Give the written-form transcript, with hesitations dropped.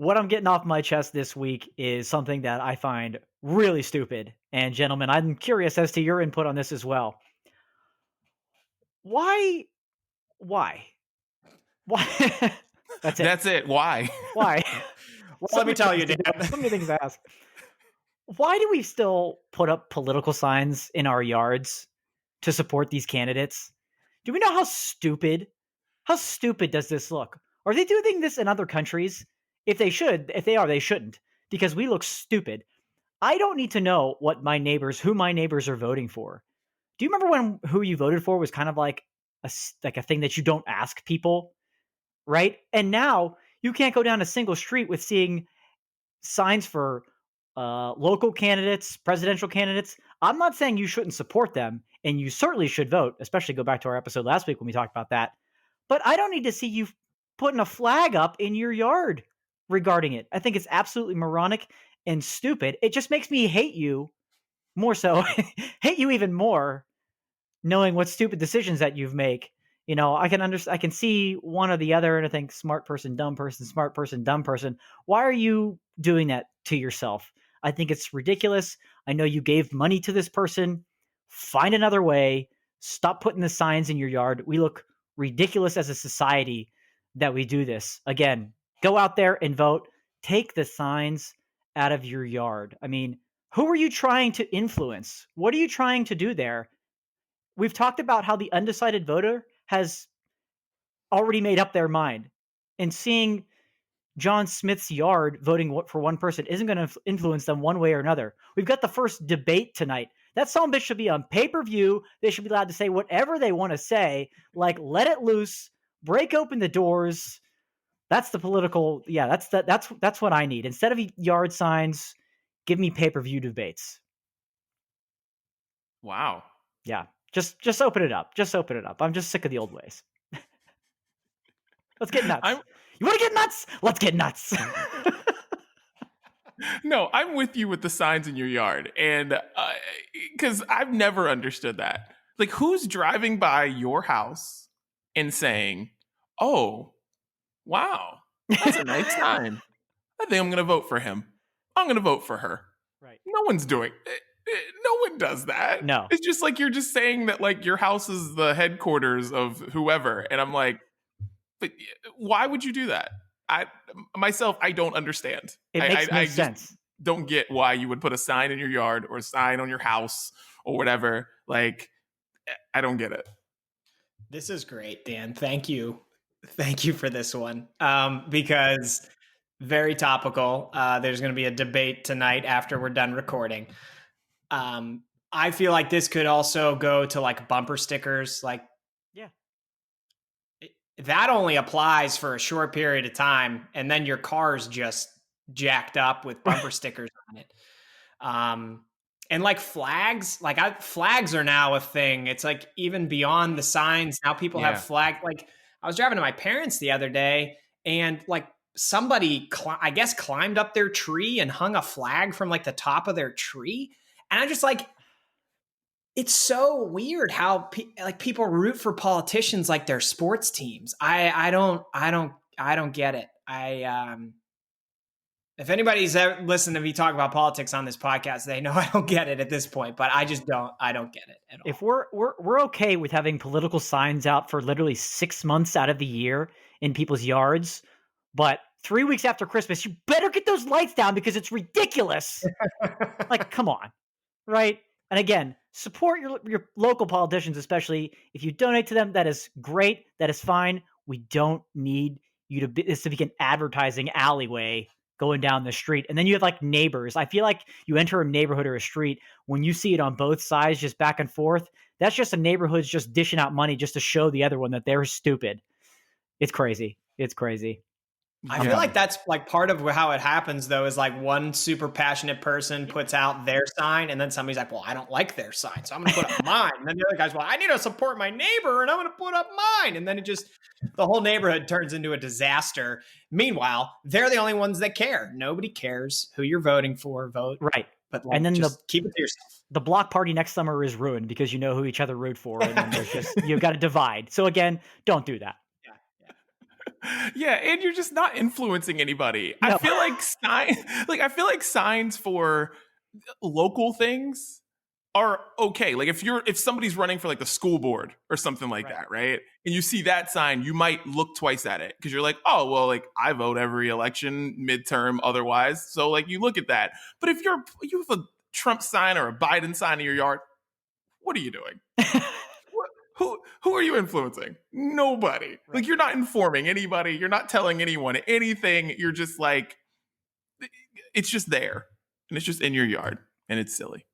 What I'm getting off my chest this week is something that I find really stupid. And gentlemen, I'm curious as to your input on this as well. Why? Why? Why? That's it. That's it. Why? Why? Well, So let me many tell things you, to Dan. do, so many things to ask. Why do we still put up political signs in our yards to support these candidates? Do we know how stupid? How stupid does this look? Are they doing this in other countries? If they should, if they are, they shouldn't, because we look stupid. I don't need to know who my neighbors are voting for. Do you remember when who you voted for was kind of like a thing that you don't ask people, right? And now you can't go down a single street with seeing signs for local candidates, presidential candidates. I'm not saying you shouldn't support them, and you certainly should vote, especially go back to our episode last week when we talked about that. But I don't need to see you putting a flag up in your yard regarding it. I think it's absolutely moronic and stupid. It just makes me hate you more so, hate you even more, knowing what stupid decisions that you've make. You know, I can see one or the other, and I think smart person, dumb person, smart person, dumb person. Why are you doing that to yourself? I think it's ridiculous. I know you gave money to this person. Find another way. Stop putting the signs in your yard. We look ridiculous as a society that we do this. Again, go out there and vote. Take the signs out of your yard. I mean, who are you trying to influence? What are you trying to do there? We've talked about how the undecided voter has already made up their mind. And seeing John Smith's yard voting for one person isn't going to influence them one way or another. We've got the first debate tonight. That son bitch should be on pay-per-view. They should be allowed to say whatever they want to say. Like, let it loose, break open the doors. That's the political. Yeah, that's what I need. Instead of yard signs, give me pay-per-view debates. Wow. Yeah. Just open it up. Just open it up. I'm just sick of the old ways. Let's get nuts. You want to get nuts? Let's get nuts. No, I'm with you with the signs in your yard. And because I've never understood that. Like, who's driving by your house and saying, oh, wow, that's a nice sign. I think I'm going to vote for him. I'm going to vote for her. Right. No one's doing it. No one does that. No. It's just like you're just saying that like your house is the headquarters of whoever. And I'm like, but why would you do that? I don't understand. It makes no sense. Don't get why you would put a sign in your yard or a sign on your house or whatever. Like, I don't get it. This is great, Dan. Thank you. Thank you for this one. Because very topical. There's going to be a debate tonight after we're done recording. I feel like this could also go to like bumper stickers. Like, yeah, that only applies for a short period of time, and then your car's just jacked up with bumper stickers on it. And like flags, flags are now a thing. It's like even beyond the signs. Now people have flags. Like I was driving to my parents the other day, and like somebody, I guess, climbed up their tree and hung a flag from like the top of their tree. And I'm just like, it's so weird how people root for politicians like they're sports teams. I don't get it. If anybody's ever listened to me talk about politics on this podcast, they know I don't get it at this point, but I don't get it at all. If we're okay with having political signs out for literally 6 months out of the year in people's yards, but 3 weeks after Christmas, you better get those lights down because it's ridiculous. Like, come on. Right? And again, support your local politicians, especially if you donate to them. That is great. That is fine. We don't need you to be an advertising alleyway going down the street. And then you have like neighbors. I feel like you enter a neighborhood or a street, when you see it on both sides, just back and forth, that's just a neighborhood's just dishing out money just to show the other one that they're stupid. It's crazy. It's crazy. I feel like that's like part of how it happens, though, is like one super passionate person puts out their sign, and then somebody's like, well, I don't like their sign, so I'm going to put up mine. And then the other guy's, well, I need to support my neighbor, and I'm going to put up mine. And then the whole neighborhood turns into a disaster. Meanwhile, they're the only ones that care. Nobody cares who you're voting for. Vote. Right. But and then just keep it to yourself. The block party next summer is ruined because you know who each other root for, and then there's just, you've got to divide. So again, don't do that. Yeah, and you're just not influencing anybody. No. I feel like signs for local things are okay. Like if somebody's running for like the school board or something like Right. that, right? And you see that sign, you might look twice at it because you're like, oh well, like I vote every election, midterm, otherwise. So like you look at that. But if you have a Trump sign or a Biden sign in your yard, what are you doing? Who are you influencing? Nobody. Right. Like you're not informing anybody. You're not telling anyone anything. You're just like, it's just there, and it's just in your yard, and it's silly.